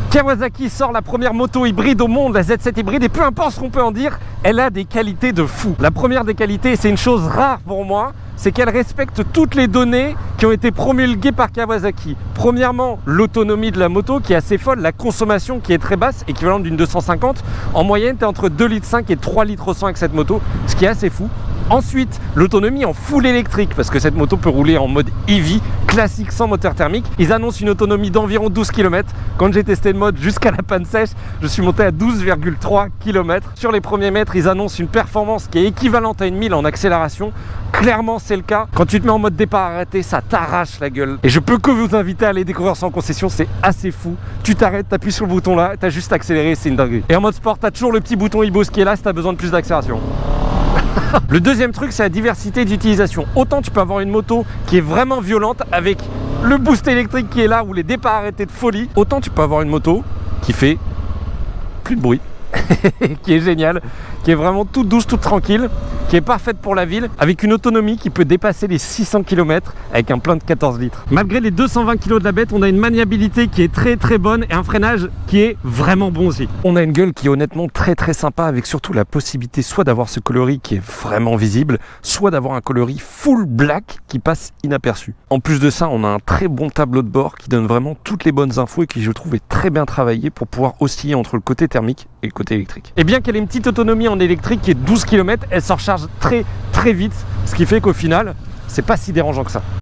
Kawasaki sort la première moto hybride au monde, la Z7 hybride, et peu importe ce qu'on peut en dire, elle a des qualités de fou. La première des qualités, et c'est une chose rare pour moi, c'est qu'elle respecte toutes les données qui ont été promulguées par Kawasaki. Premièrement, l'autonomie de la moto qui est assez folle, la consommation qui est très basse, équivalente d'une 250. En moyenne, tu es entre 2,5 litres et 3 litres 100 avec cette moto, ce qui est assez fou. Ensuite, l'autonomie en full électrique, parce que cette moto peut rouler en mode EV, classique sans moteur thermique. Ils annoncent une autonomie d'environ 12 km. Quand j'ai testé le mode jusqu'à la panne sèche, je suis monté à 12,3 km. Sur les premiers mètres, ils annoncent une performance qui est équivalente à une 1000 en accélération. Clairement, c'est le cas. Quand tu te mets en mode départ arrêté, ça t'arrache la gueule. Et je peux que vous inviter à aller découvrir ça en concession, c'est assez fou. Tu t'arrêtes, t'appuies sur le bouton là, t'as juste accéléré, c'est une dinguerie. Et en mode sport, t'as toujours le petit bouton e-boost qui est là si t'as besoin de plus d'accélération. Le deuxième truc, c'est la diversité d'utilisation. Autant tu peux avoir une moto qui est vraiment violente avec le boost électrique qui est là ou les départs arrêtés de folie, autant tu peux avoir une moto qui fait plus de bruit, qui est géniale, qui est vraiment toute douce, toute tranquille, qui est parfaite pour la ville, avec une autonomie qui peut dépasser les 600 km avec un plein de 14 litres. Malgré les 220 kg de la bête, on a une maniabilité qui est très bonne et un freinage qui est vraiment bon aussi. On a une gueule qui est honnêtement très sympa, avec surtout la possibilité soit d'avoir ce coloris qui est vraiment visible, soit d'avoir un coloris full black qui passe inaperçu. En plus de ça, on a un très bon tableau de bord qui donne vraiment toutes les bonnes infos et qui, je trouve, est très bien travaillé pour pouvoir osciller entre le côté thermique et le côté électrique. Et bien qu'elle ait une petite autonomie en électrique qui est 12 km, elle s'en recharge très vite, ce qui fait qu'au final, c'est pas si dérangeant que ça.